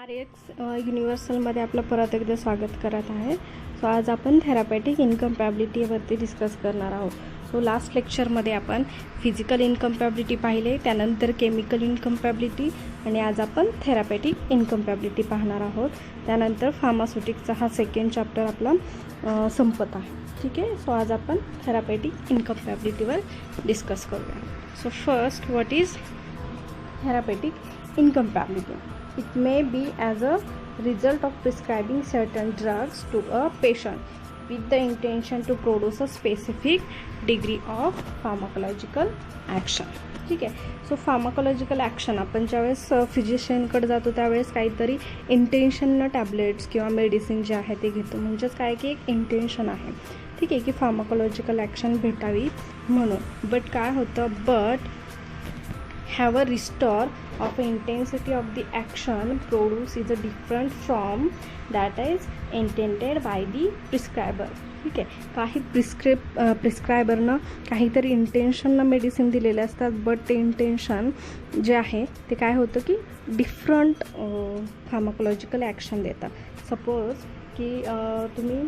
RX युनिव्हर्सलमध्ये आपलं परत एकदा स्वागत करत आहे. सो आज आपण थेरापॅटिक इनकम्पॅबिलिटीवरती डिस्कस करणार आहोत. सो लास्ट लेक्चरमध्ये आपण फिजिकल इनकम्पॅबिलिटी पाहिले, त्यानंतर केमिकल इनकम्पॅबिलिटी आणि आज आपण थेरापॅटिक इनकम्पॅबिलिटी पाहणार आहोत. त्यानंतर फार्मास्युटिक्सचा हा सेकंड चॅप्टर आपला संपत आहे. ठीक आहे. सो आज आपण थेरापॅटिक इनकम्पॅबिलिटीवर डिस्कस करूया. So first, what is therapeutic incompatibility? It may be as a result of prescribing certain drugs to a patient with the intention to produce a specific degree of pharmacological action. ठीक आहे. So pharmacological action आपण ज्यावेळेस फिजिशियनकडे जातो त्यावेळेस काहीतरी इंटेन्शननं tablets किंवा medicine जे आहे ते घेतो. म्हणजेच काय की एक इंटेन्शन आहे. ठीक आहे की फार्माकोलॉजिकल ॲक्शन भेटावी म्हणून. बट काय होतं, have a restore of intensity of the action produced is a different from that is intended by the prescriber. ठीक आहे. काही प्रिस्क्रायबरनं काहीतरी इंटेन्शननं मेडिसिन दिलेले असतात, बट ते इंटेन्शन जे आहे ते काय होतं की डिफरंट फार्माकोलॉजिकल ॲक्शन देतात. सपोज की तुम्ही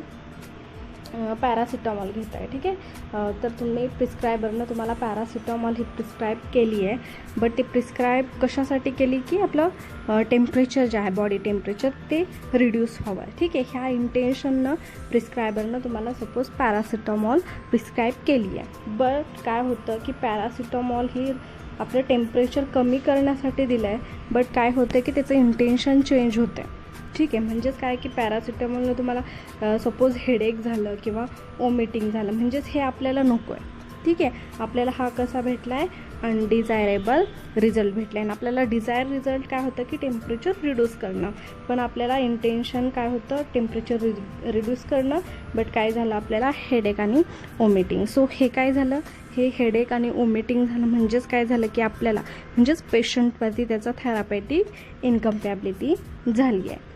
पॅरासिटामॉल घेताय. ठीक आहे. तर तुम्ही प्रिस्क्रायबरनं तुम्हाला पॅरासिटामॉल ही प्रिस्क्राईब केली आहे, बट ती प्रिस्क्राईब कशासाठी केली की आपलं टेम्परेचर जे आहे, बॉडी टेम्परेचर ते रिड्यूस व्हावं आहे. ठीक आहे. ह्या इंटेन्शननं प्रिस्क्रायबरनं तुम्हाला सपोज पॅरासिटामॉल प्रिस्क्राईब केली आहे. बट काय होतं की पॅरासिटामॉल ही आपलं टेम्परेचर कमी करण्यासाठी दिलं आहे, बट काय होतं की त्याचं इंटेन्शन चेंज होतं आहे. ठीक आहे. म्हणजेच काय की पॅरासिटामॉलनं तुम्हाला सपोज हेडेक झालं किंवा वॉमिटिंग झालं, म्हणजेच हे आपल्याला नको आहे. ठीक आहे. आपल्याला हा कसा भेटला आहे, अनडिझायरेबल रिझल्ट भेटला आहे. आणि आपल्याला डिझायर रिझल्ट काय होतं की टेम्परेचर रिड्यूस करणं, पण आपल्याला इंटेन्शन काय होतं टेम्परेचर रिड्यूस करणं, बट काय झालं आपल्याला हेडेक आणि वॉमिटिंग. सो हे काय झालं, हे हेडेक आणि वॉमिटिंग झालं म्हणजेच काय झालं की आपल्याला म्हणजेच पेशंटवरती त्याचा थेरापॅटिक इनकम्पॅबिलिटी झाली आहे.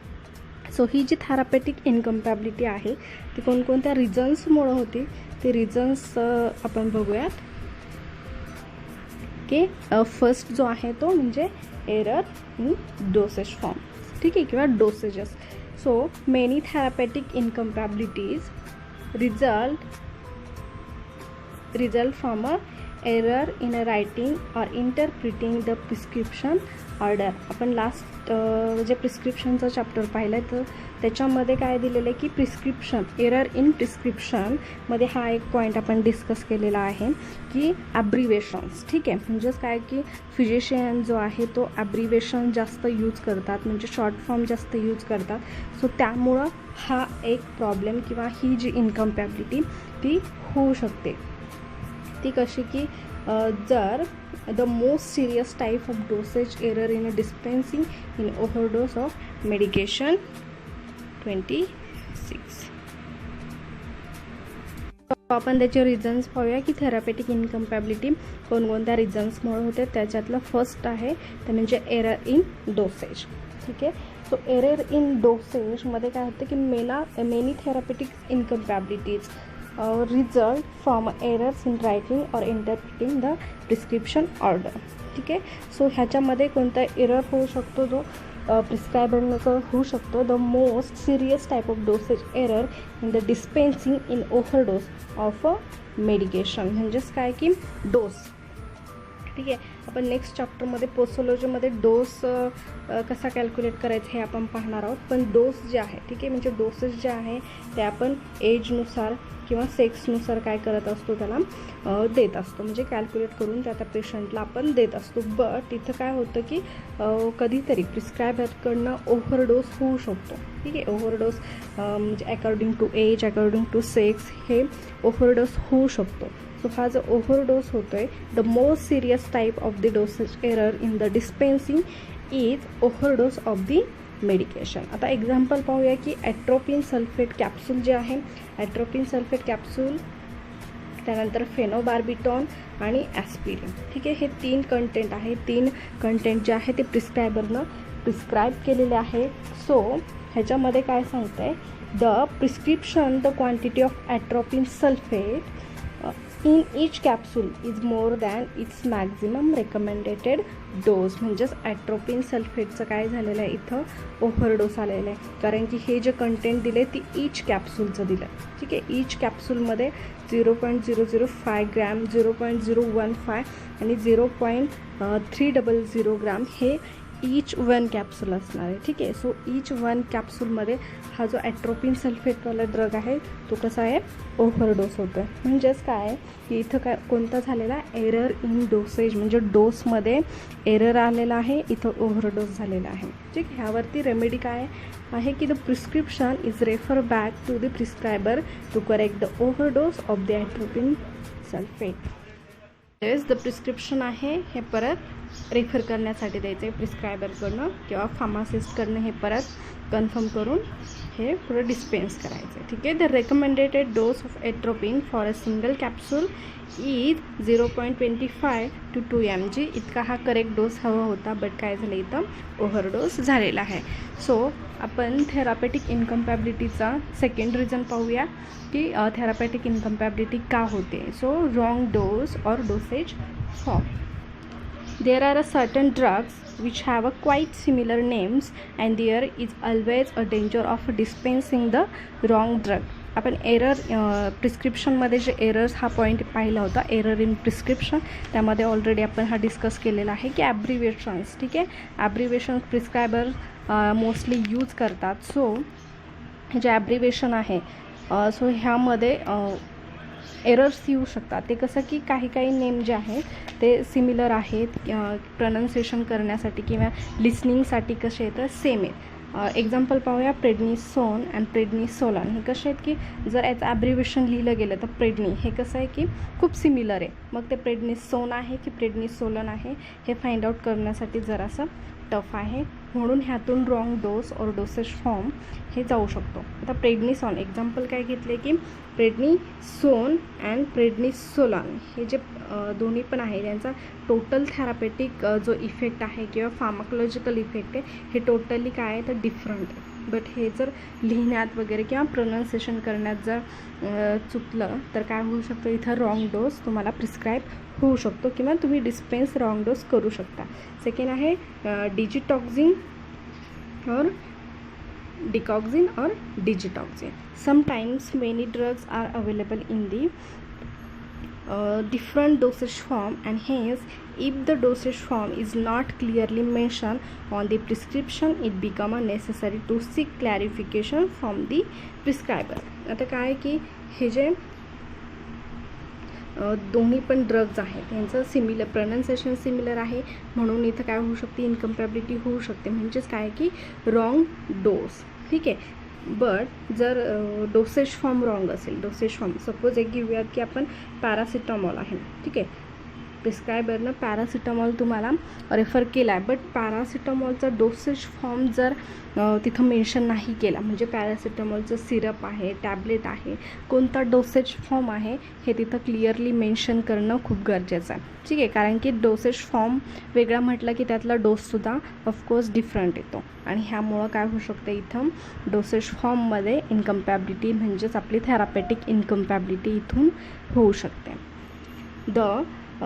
सो ही जी थेरापॅटिक इनकम्पॅबिलिटी आहे ती कोणकोणत्या रिझन्समुळं होती ते रिझन्स आपण बघूयात. की फर्स्ट जो आहे तो म्हणजे एरर इन डोसेज फॉर्म. ठीक आहे, किंवा dosages. So many therapeutic incompatibilities result from a error in a writing or interpreting the prescription order. आपण लास्ट जे प्रिस्क्रिप्शनचं चॅप्टर पाहिलं आहे तर त्याच्यामध्ये काय दिलेलं आहे की प्रिस्क्रिप्शन, एरर इन प्रिस्क्रिप्शनमध्ये हा एक पॉईंट आपण डिस्कस केलेला आहे की ॲब्रिवेशन्स. ठीक आहे. म्हणजेच काय की फिजिशियन जो आहे तो ॲब्रिवेशन जास्त यूज करतात, म्हणजे शॉर्ट फॉर्म जास्त यूज करतात. सो त्यामुळं हा एक प्रॉब्लेम किंवा ही जी इनकम्पॅबिलिटी ती होऊ शकते. ती कशी की जर the most serious type of dosage error in a dispensing in overdose of medication 26. आपण त्याचे रिझन्स पाहूया की थेरापॅटिक इनकम्पॅबिलिटी कोणकोणत्या रिझन्समुळे होते. त्याच्यातलं फर्स्ट आहे ते म्हणजे एरर इन डोसेज. ठीक आहे. सो एरर इन डोसेजमध्ये काय होतं की many therapeutic incompatibilities result from errors in writing or interpreting the prescription order. ठीक आहे. सो ह्याच्यामध्ये कोणता एरर होऊ शकतो जो प्रिस्क्रायबरनं होऊ शकतो. The most serious type of dosage error in the dispensing in overdose of a medication. म्हणजेच काय की डोस. ठीक आहे. आपण नेक्स्ट चॅप्टरमध्ये पोसोलॉजीमध्ये डोस कसा कॅल्क्युलेट करायचं हे आपण पाहणार आहोत. पण डोस जे आहे, ठीक आहे, म्हणजे डोसेस जे आहे ते आपण एजनुसार किंवा सेक्सनुसार काय करत असतो त्याला देत असतो, म्हणजे कॅल्क्युलेट करून त्या पेशंटला आपण देत असतो. बट इथं काय होतं की कधीतरी प्रिस्क्रायबरकडनं ओव्हरडोस होऊ शकतो. ठीक आहे. ओव्हरडोस म्हणजे according to age, according to sex हे ओव्हरडोस होऊ शकतो. सो हा जो ओव्हरडोस होतो आहे, the most serious type of the dosage error in the dispensing is overdose of the medication. आता एक्झाम्पल पाहूया की ॲट्रोपिन सल्फेट कॅप्सूल जे आहे, ॲट्रोपिन सल्फेट कॅप्सूल, त्यानंतर फेनोबार्बिटॉन आणि ॲस्पिरिन. ठीक आहे. हे 3 कंटेंट आहे. 3 कंटेंट जे आहे ते प्रिस्क्रायबरनं प्रिस्क्राईब केलेले आहे. सो ह्याच्यामध्ये काय सांगतं आहे, the prescription the quantity of atropine sulphate in each capsule is more than its maximum recommended dose. म्हणजेच ॲट्रोपिन सल्फेटचं काय झालेलं आहे इथं ओव्हरडोस आलेलं आहे, कारण की हे जे कंटेंट दिले ती ईच कॅप्सूलचं दिलं. ठीक आहे, ईच कॅप्सूलमध्ये 0.005 ग्रॅम, 0.015 आणि 0.300 ग्राम हे ईच वन कॅप्सूल असणार आहे. ठीक आहे, सो ईच वन कॅप्सूलमध्ये हा जो ॲट्रोपिन सल्फेटवाला ड्रग आहे तो कसा आहे ओव्हरडोस होतो आहे. म्हणजेच काय आहे की इथं काय कोणता झालेला एरर इन डोसेज, म्हणजे डोसमध्ये एरर आलेला आहे, इथं ओव्हरडोस झालेला आहे. ठीक, ह्यावरती रेमेडी काय आहे की the prescription is refer back to the prescriber to correct the overdose of the atropine sulphate. The prescription आहे हे परत रेफर करण्यासाठी द्यायचं आहे प्रिस्क्रायबरकडनं किंवा फार्मासिस्टकडनं, हे परत कन्फर्म करून हे पुढं डिस्पेन्स करायचं आहे. ठीक आहे, the recommended dose of atropine for a single capsule is 0.25 to 2 mg इतका हा करेक्ट डोस हवा होता, बट काय झालं इथं ओव्हरडोस झालेला आहे. सो आपण थेरापेटिक इनकम्पॅबिलिटीचा सेकंड रिझन पाहूया की थेरापेटिक इनकम्पॅबिलिटी का होते. So wrong dose or dosage form. There are certain drugs which have a quite similar names and there is always a danger of dispensing the wrong drug. आपण error प्रिस्क्रिप्शनमध्ये जे errors हा point पाहिला होता, error in prescription, त्यामध्ये already आपण हा discuss केलेला आहे की ॲब्रिवेशन्स. ठीक आहे, ॲब्रिवेशन्स प्रिस्क्रायबर मोस्टली यूज करतात. सो जे ॲब्रिवेशन आहे सो ह्यामध्ये एरर्स येऊ शकतात. ते कसं की काही नेम जे आहेत ते सिमिलर आहेत प्रोनाऊन्सिएशन करण्यासाठी किंवा लिसनिंगसाठी कसे येतं सेम आहेत. एक्झाम्पल पाहूया, प्रेडनिसोन अँड प्रेडनिसोलन हे कसे आहेत की जर याचं ॲब्रिवेशन लिहिलं गेलं तर प्रेडनी हे कसं आहे की खूप सिमिलर आहे, मग ते प्रेडनिसोन आहे की प्रेडनिसोलन आहे हे फाइंड आउट करण्यासाठी जरासं टफ आहे. म्हणून ह्यातून wrong dose or dosage form हे जाऊ शकतो. आता प्रेडनिसॉन एक्झाम्पल काय घेतले की प्रेडनिसोन अँड प्रेडनिसोलन हे जे दोन्ही पण आहे त्यांचा टोटल थेरापेटिक जो इफेक्ट आहे किंवा फार्माकोलॉजिकल इफेक्ट आहे हे टोटली काय आहे तर डिफरंट आहे. बट हे जर लिहिण्यात वगैरे किंवा प्रोनाऊन्सिएशन करण्यात जर चुकलं तर काय होऊ शकतं इथं रॉंग डोस तुम्हाला प्रिस्क्राईब होऊ शकतो किंवा तुम्ही डिस्पेन्स रॉंग डोस करू शकता. सेकंड आहे डिजिटॉक्झिन और डिकॉक्झिन और डिजिटॉक्झिन. Sometimes many drugs are available in the different dosage form and hence if the dosage form is not clearly mentioned on the prescription it become necessary to seek clarification from the prescriber. आता काय की हे जे दोन्ही पण drugs आहेत त्यांचं similar pronunciation similar आहे म्हणून इथं काय होऊ शकते इनकम्पॅबिलिटी होऊ शकते. म्हणजेच काय की रॉंग डोस. ठीक आहे, बट जर डोसेज फॉर्म रॉंग असेल, डोसेज फॉर्म सपोज एक घेऊयात की आपण पॅरासिटामॉल आहे. ठीक आहे, प्रिस्क्रायबरनं पॅरासिटामॉल तुम्हाला रेफर केला आहे, बट पॅरासिटामॉलचा डोसेज फॉर्म जर तिथं मेन्शन नाही केला, म्हणजे पॅरासिटामॉलचं सिरप आहे, टॅबलेट आहे, कोणता डोसेज फॉर्म आहे हे तिथं क्लिअरली मेन्शन करणं खूप गरजेचं आहे. ठीक आहे, कारण की डोसेज फॉर्म वेगळा म्हटलं की त्यातला डोससुद्धा ऑफकोर्स डिफरंट येतो आणि ह्यामुळं काय होऊ शकतं इथं डोसेज फॉर्ममध्ये इनकम्पॅबिलिटी म्हणजेच आपली थेरापेटिक इनकम्पॅबिलिटी इथून होऊ शकते. The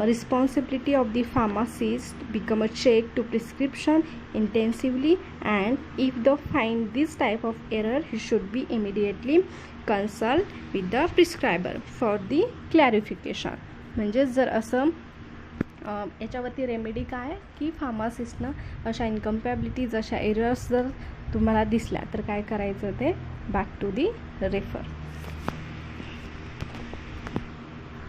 responsibility of the pharmacist become a check to prescription intensively and if they find this type of error he should be immediately consult with the prescriber for the clarification. म्हणजे जर असं याच्यावरती remedy काय की फार्मासिस्टनं अशा इनकम्पॅबिलिटीज अशा errors जर तुम्हाला दिसल्या तर काय करायचं ते बॅक टू दी रेफर.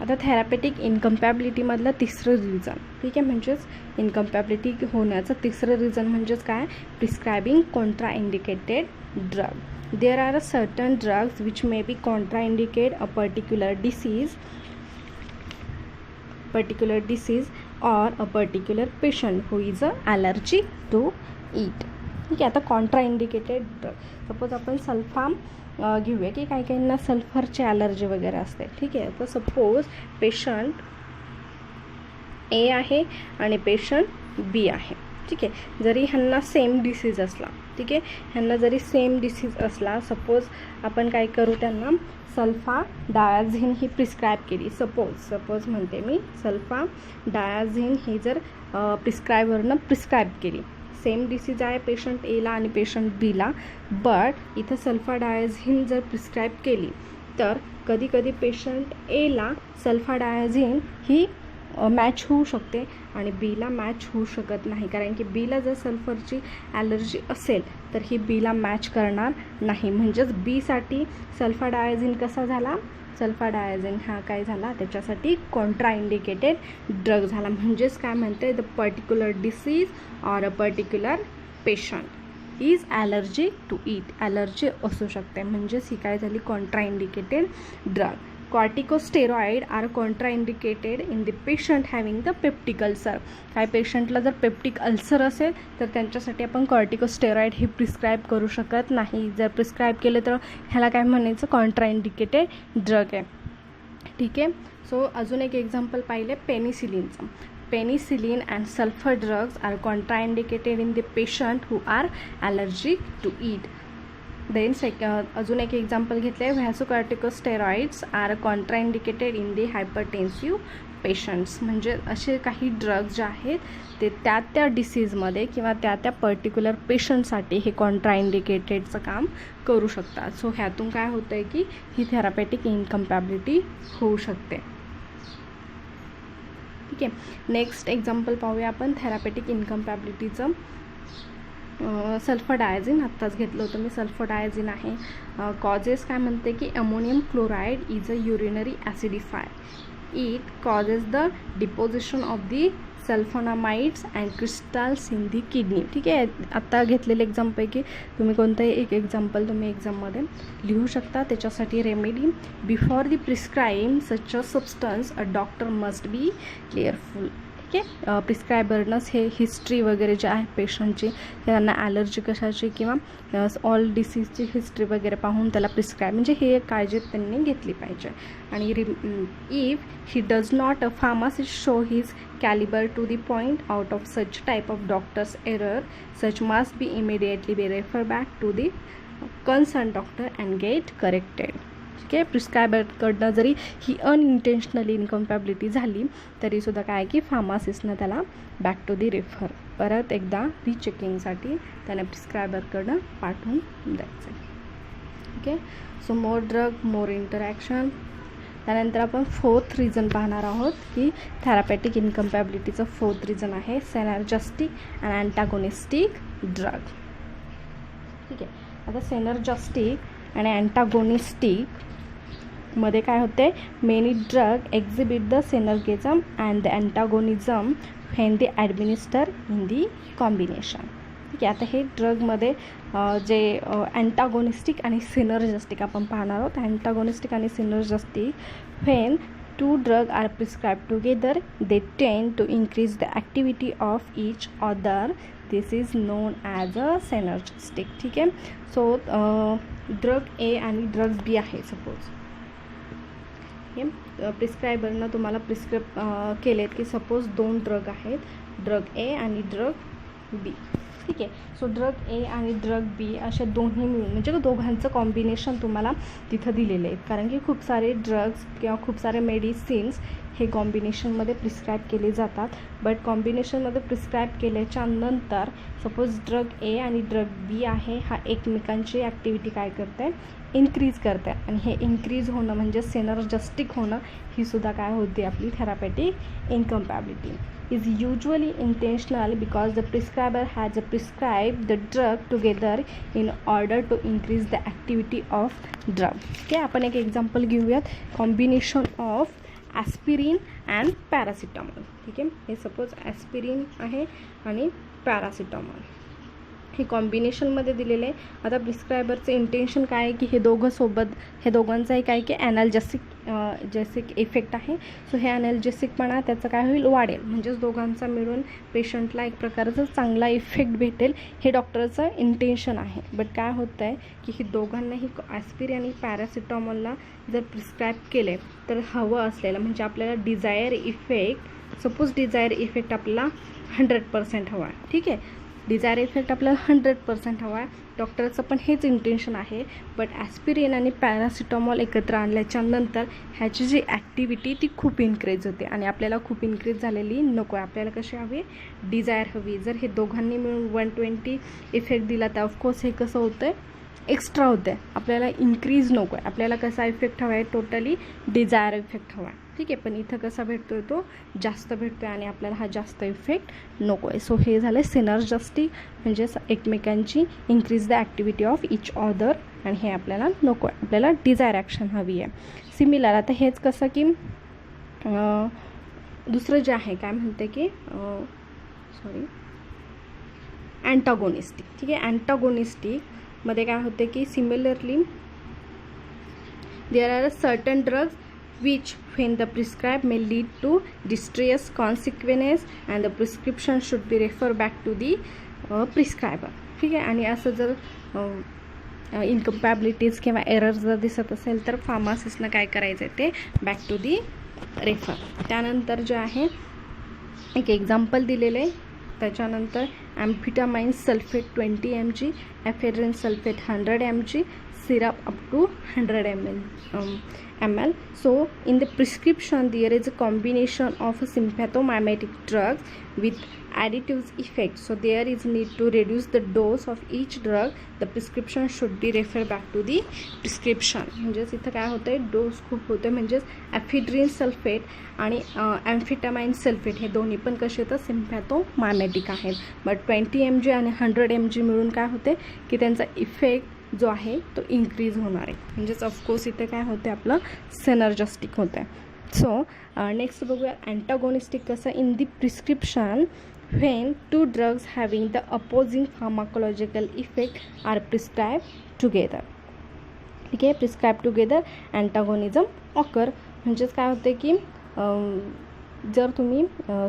आता थेरापेटिक इनकम्पॅबिलिटीमधलं तिसरं रिझन. ठीक आहे, म्हणजेच इनकम्पॅबिलिटी होण्याचं तिसरं रिझन म्हणजेच काय प्रिस्क्रायबिंग Contra indicated drug. There are certain drugs which may be Contra indicate a particular disease or a particular patient who is allergic to it. ठीक आहे, आता कॉन्ट्रा इंडिकेटेड ड्रग सपोज आपण सल्फाम घेऊया की काही काहींना सल्फरची ॲलर्जी वगैरे असते. ठीक आहे, तर सपोज पेशंट ए आहे आणि पेशंट बी आहे. ठीक आहे. जरी ह्यांना सेम डिसीज असला, ठीक आहे, ह्यांना जरी सेम डिसीज असला, सपोज आपण काय करू, त्यांना सल्फाडायाझिन ही प्रिस्क्राईब केली, सपोज म्हणते मी, सल्फाडायाझिन ही जर प्रिस्क्राईबरनं प्रिस्क्राईब केली, सेम डिसीज आहे पेशंट एला आणि पेशंट बीला, बट इथं सल्फाडायाझिन जर प्रिस्क्राईब केली तर कधी कधी पेशंट एला सल्फाडायाझिन ही मॅच होऊ शकते आणि बीला मॅच होऊ शकत नाही, कारण की बीला जर सल्फरची ॲलर्जी असेल तर ही बीला मॅच करणार नाही. म्हणजेच बीसाठी सल्फाडायाझिन कसा झाला, सल्फाडायाझिन हा काय झाला, त्याच्यासाठी कॉन्ट्राइंडिकेटेड ड्रग झाला. म्हणजेच काय म्हणते, the particular disease or a particular patient is allergic to it, allergy असू शकते, म्हणजेच ही काय झाली, contraindicated drug. Corticosteroid are contraindicated in the patient having the peptic ulcer. काय पेशंटला जर पेप्टिक अल्सर असेल तर त्यांच्यासाठी आपण कॉर्टिकोस्टेरॉइड हे प्रिस्क्राईब करू शकत नाही. जर प्रिस्क्राईब केलं तर ह्याला काय म्हणायचं, कॉन्ट्राइंडिकेटेड ड्रग आहे. ठीक आहे. सो अजून एक एक्झाम्पल पाहिले पेनिसिलिनचं. Penicillin and sulphur drugs are contraindicated in the patient who are allergic to it. Then अजून एक एक्झाम्पल घेतलं आहे, vasocorticosteroids are contraindicated in the hypertensive patients. म्हणजे असे काही ड्रग्ज जे आहेत ते त्या डिसीजमध्ये किंवा त्या पर्टिक्युलर पेशंटसाठी हे कॉन्ट्राइंडिकेटेडचं काम करू शकतात. सो ह्यातून काय होतं आहे की ही थेरापेटिक इनकम्पॅबिलिटी होऊ शकते. ठीक आहे. नेक्स्ट एक्झाम्पल पाहूया आपण थेरापेटिक इनकम्पॅबिलिटीचं. सल्फाडायाझिन आत्ताच घेतलं होतं मी, सल्फाडायाझिन आहे. कॉजेस काय म्हणते की ammonium chloride is a urinary acidifier. It causes the deposition of the sulphonamides and crystals in the kidney. ठीक आहे. आत्ता घेतलेले एक्झामपैकी तुम्ही कोणतंही एक एक्झाम्पल तुम्ही एक्झाममध्ये लिहू शकता. त्याच्यासाठी remedy, before the prescribe such a substance a doctor must be careful. ठीक आहे. प्रिस्क्रायबरनंच हे हिस्ट्री वगैरे जे आहे पेशंटची, त्यांना ॲलर्जी कशाची किंवा ऑल डिसीजची हिस्ट्री वगैरे पाहून त्याला प्रिस्क्राईब, म्हणजे हे एक काळजी त्यांनी घेतली पाहिजे. आणि if he does not, a pharmacist show his caliber to the point out of such type of doctor's error, such must be immediately be referred back to the concerned doctor and get corrected. ठीक आहे. प्रिस्क्रायबरकडनं जरी ही अनइंटेन्शनली इनकम्पॅबिलिटी झाली तरीसुद्धा काय की फार्मासिस्टनं त्याला back to the refer, परत एकदा रिचेकिंगसाठी त्याने प्रिस्क्रायबरकडनं पाठवून द्यायचं. ठीक आहे. सो मोर ड्रग मोर इंटरॅक्शन. त्यानंतर आपण फोर्थ रिझन पाहणार आहोत की थेरापेटिक इनकम्पॅबिलिटीचं फोर्थ रिझन आहे सेनर्जिस्टिक अँड अँटागोनिस्टिक ड्रग. ठीक आहे. आता सेनर्जिस्टिक आणि अँटागोनिस्टिक मध्ये काय होते, many drug exhibit the synergism and the antagonism when they administer in the combination. ठीक आहे. आता हे ड्रगमध्ये जे अँटागोनिस्टिक आणि सिनर्जिस्टिक आपण पाहणार आहोत. अँटागोनिस्टिक आणि synergistic when two drug are prescribe together they tend to increase the activity of each other. This is known as a synergistic. ठीक आहे. सो ड्रग ए आणि ड्रग बी आहे सपोज. हे प्रिस्क्रायबरनं तुम्हाला प्रिस्क्राईब केलेत की सपोज 2 ड्रग आहेत, ड्रग ए आणि ड्रग बी. ठीक आहे. सो ड्रग ए आणि ड्रग बी असे दोन्ही मिळून म्हणजे दोघांचं कॉम्बिनेशन तुम्हाला तिथं दिलेले आहेत, कारण की खूप सारे ड्रग्स किंवा खूप सारे मेडिसिन्स हे कॉम्बिनेशनमध्ये प्रिस्क्राईब केले जातात. बट कॉम्बिनेशनमध्ये प्रिस्क्राईब केल्याच्या नंतर सपोज ड्रग ए आणि ड्रग बी आहे, हा एकमेकांची ॲक्टिव्हिटी काय करते आहे, इन्क्रीज करते आहे. आणि हे इन्क्रीज होणं म्हणजे सिनर्जिस्टिक होणं ही सुद्धा काय होते आपली therapeutic इनकम्पॅबिलिटी. is usually intentional because the prescriber has prescribed the drug together in order to increase the activity of drug. Okay, आपण एक एक्झाम्पल घेऊयात, combination of aspirin and paracetamol. ठीक आहे. हे सपोज ॲस्पिरिन आहे आणि पॅरासिटामॉल हे कॉम्बिनेशनमध्ये दिलेलं आहे. आता प्रिस्क्रायबरचं इंटेन्शन काय आहे की हे दोघं सोबत, हे दोघांचाही काय की ॲनाल्जेसिक इफेक्ट आहे. सो हे ॲनाल्जेसिकपणा त्याचं काय होईल, वाढेल. म्हणजेच दोघांचा मिळून पेशंटला एक प्रकारचा चांगला इफेक्ट भेटेल, हे डॉक्टरचं इंटेन्शन आहे. बट काय होतं आहे की हे दोघांनाही ॲस्पिरिन आणि पॅरासिटामॉलला जर प्रिस्क्राईब केले तर हवं असलेलं म्हणजे आपल्याला desire effect, suppose desire effect आपल्याला 100% हवा आहे. ठीक आहे, डिझायर इफेक्ट आपल्याला 100% हवा आहे. डॉक्टरचं पण हेच इंटेन्शन आहे. बट ॲस्पिरिन आणि पॅरासिटामॉल एकत्र आणल्याच्या नंतर ह्याची जी ॲक्टिव्हिटी ती खूप इन्क्रीज होते आणि आपल्याला खूप इन्क्रीज झालेली नको आहे. आपल्याला कशी हवी, डिझायर हवी. जर हे दोघांनी मिळून 120 इफेक्ट दिला तर ऑफकोर्स हे कसं होतं आहे, एक्स्ट्रा होतं आहे. आपल्याला इन्क्रीज नको आहे. आपल्याला कसा इफेक्ट हवा आहे, टोटली डिझायर इफेक्ट हवा आहे. ठीक आहे, पण इथं कसा भेटतो आहे, तो जास्त भेटतो आहे आणि आपल्याला हा जास्त इफेक्ट नको आहे. सो हे झालं सिनर्जिस्टिक, म्हणजेच एकमेकांची increase the activity of each other, आणि हे आपल्याला नको आहे. आपल्याला डिझायर ॲक्शन हवी आहे. सिमिलर आता हेच कसं की दुसरं जे आहे काय म्हणते की अँटागोनिस्टिक. ठीक आहे, अँटागोनिस्टिक मध्ये काय होते की similarly there are certain drugs which when the prescribed may lead to distress consequences and the prescription should be refer back to the prescriber. ठीक आहे, आणि असं जर इनकम्पॅबिलिटीज किंवा एरर्स जर दिसत असेल तर फार्मासिस्टनं काय करायचं आहे, ते बॅक टू दी रेफर. त्यानंतर जे आहे एक एक्झाम्पल दिलेलं आहे. त्याच्यानंतर amphetamine sulphate 20 mg, ephedrine sulphate 100 mg, syrup up to 100 ml. So in the prescription there is a combination of sympathomimetic drugs with additives effect. So there is need to reduce the dose of each drug. The prescription should be refer back to the prescription. म्हणजेच इथं काय होतं आहे, dose खूप होतं आहे. म्हणजेच ephedrine sulphate आणि ॲम्फिटामाइन सल्फेट हे दोन्ही पण कसे येतात, सिम्पॅथोमायमेटिक आहेत. बट 20 mg आणि 100 mg मिळून काय होते की त्यांचा इफेक्ट जो आहे तो इन्क्रीज होणार आहे. म्हणजेच ऑफकोर्स इथे काय होते, आपलं सिनर्जिस्टिक होतं आहे. सो नेक्स्ट बघूया अँटागोनिस्टिक कसं. In the prescription when two drugs having the opposing pharmacological effect are prescribed together. ठीक आहे, prescribed together antagonism occur. म्हणजेच काय होते की जर तुम्ही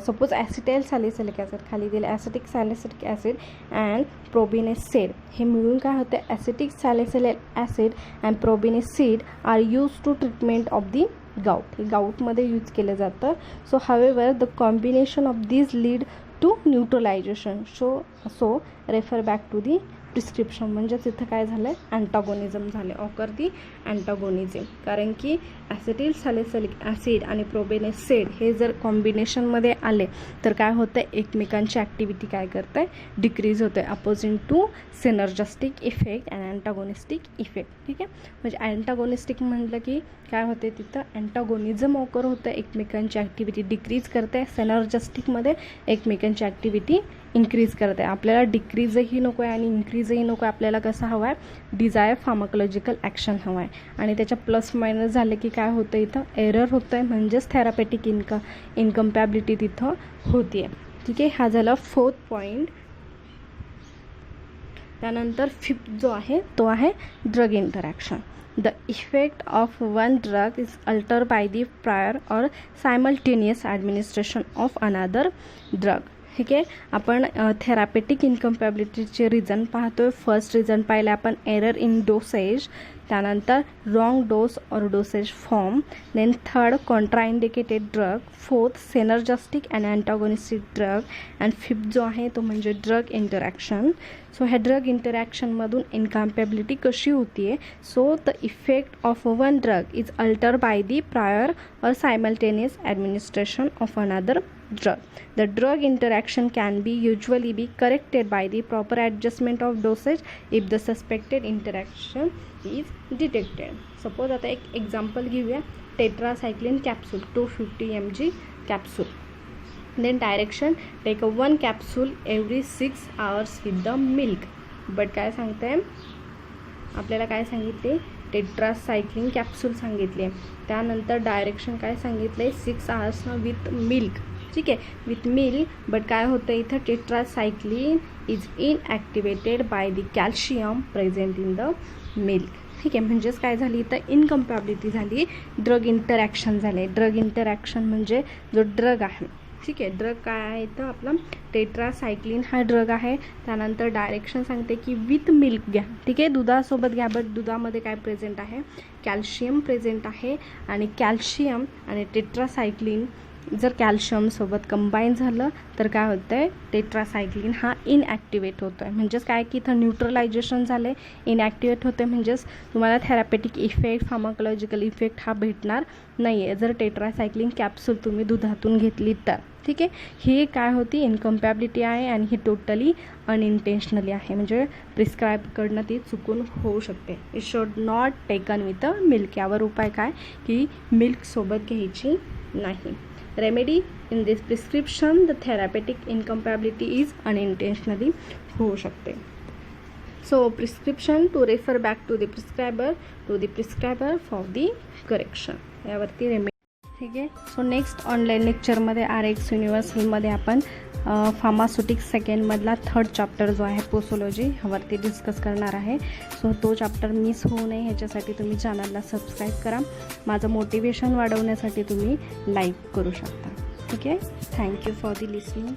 सपोज ॲसिटाइल सॅलिसिलिक ॲसिड खाली दिले, acetic salicylic acid and probenecid हे मिळून काय होते, acetic salicylic acid and probenecid are use to treatment of the gout. हे गाऊटमध्ये यूज केलं जातं. So however the combination of these lead to neutralisation. So refer back to the prescription. म्हणजेच इथं काय झालं आहे, अँटागोनिझम झाले, ऑकर दी अँटागोनिझम. कारण की ॲसिटिल सॅलिसिलिक ॲसिड आणि प्रोबेनेसेड हे जर कॉम्बिनेशनमध्ये आले तर काय होतं, एकमेकांची ॲक्टिव्हिटी काय करत आहे, डिक्रीज होते, opposing to synergistic effect and antagonistic effect. ठीक आहे, म्हणजे अँटागोनिस्टिक म्हटलं की काय होते, तिथं अँटागोनिझम ऑकर होतं, एकमेकांची ॲक्टिव्हिटी डिक्रीज करते. सिनर्जिस्टिकमध्ये एकमेकांची ॲक्टिव्हिटी इन्क्रीज करते. आपल्याला डिक्रीजही नको आहे आणि इन्क्रीजही नको आहे. आपल्याला कसं हवं आहे, डिझायर फार्माकोलॉजिकल ॲक्शन हवं आहे. आणि त्याच्या प्लस मायनस झाले की काय होतं, इथं एरर होतं आहे. म्हणजेच थेरापेटिक इनकम्पॅबिलिटी तिथं होती आहे. ठीक आहे, हा झाला 4th पॉईंट. त्यानंतर 5th जो आहे तो आहे drug interaction. The effect of one drug is alter by the prior or simultaneous administration of another drug. ठीक आहे, आपण थेरापेटिक इनकम्पॅबिलिटीचे रिझन पाहतो आहे. फर्स्ट रिझन पाहिलं आपण एरर इन डोसेज, त्यानंतर wrong dose or dosage form, then third contraindicated drug, fourth synergistic and antagonistic drug, and 5th जो आहे तो म्हणजे ड्रग इंटरॅक्शन. सो ह्या ड्रग इंटरॅक्शनमधून इनकम्पॅबिलिटी कशी होती आहे. So the effect of one drug is alter by the prior or simultaneous administration of another drug. The drug interaction can be usually be corrected by the proper adjustment of dosage if the suspected interaction is detected. Suppose आता एक example घेऊया. Tetracycline capsule 250 mg capsule. Then direction, take 1 capsule every 6 hours with the milk. But काय सांगते आहे, आपल्याला काय सांगितले, tetracycline capsule सांगितले. त्यानंतर डायरेक्शन काय सांगितले, 6 hours विथ मिल्क. ठीक आहे, विथ मिल्क. बट काय होतं इथं, tetracycline is inactivated by the calcium present in the milk. ठीक आहे, म्हणजेच काय झाली इथं, इनकम्पॅबिलिटी झाली, ड्रग इंटरॅक्शन झाले. ड्रग इंटरॅक्शन म्हणजे जो ड्रग आहे, ठीक आहे, ड्रग काय आहे इथं आपला टेट्रासायक्लिन हा ड्रग आहे. त्यानंतर डायरेक्शन सांगते की विथ मिल्क घ्या. ठीक आहे, दुधासोबत घ्या. बट दुधामध्ये काय प्रेझेंट आहे, कॅल्शियम प्रेझेंट आहे. आणि कॅल्शियम आणि टेट्रासायक्लिन जर कॅल्शियमसोबत कंबाईन झालं तर काय होतं आहे, टेट्रासायक्लिन हा इनॲक्टिवेट होतो आहे. म्हणजेच काय की इथं न्यूट्रलायझेशन झालं आहे, इनॲक्टिवेट होते. म्हणजेच तुम्हाला थेरापेटिक इफेक्ट, फार्माकोलॉजिकल इफेक्ट हा भेटणार नाही आहे जर टेट्रासायक्लिन कॅप्सूल तुम्ही दुधातून घेतली तर. ठीक आहे, ही काय होती इनकम्पॅबिलिटी आहे आणि ही टोटली अनइंटेन्शनली आहे. म्हणजे प्रिस्क्राईबकडनं ती चुकून होऊ शकते. It should not taken with milk. यावर उपाय काय की मिल्कसोबत घ्यायची नाही. Remedy in this prescription the therapeutic incompatibility is unintentionally होऊ शकते. So prescription to refer back to the prescriber for the correction. यावरती रेमेडी. ठीक आहे. सो नेक्स्ट ऑनलाईन लेक्चरमध्ये RX युनिव्हर्सलमध्ये आपण फार्मास्युटिक्स सेकंडमधला 3rd चॅप्टर जो आहे पोसोलॉजी ह्यावरती डिस्कस करणार आहे. सो तो चॅप्टर मिस होऊ नये ह्याच्यासाठी तुम्ही चॅनलला सबस्क्राईब करा. माझं मोटिवेशन वाढवण्यासाठी तुम्ही लाईक करू शकता. ठीक आहे. Thank you for the listening.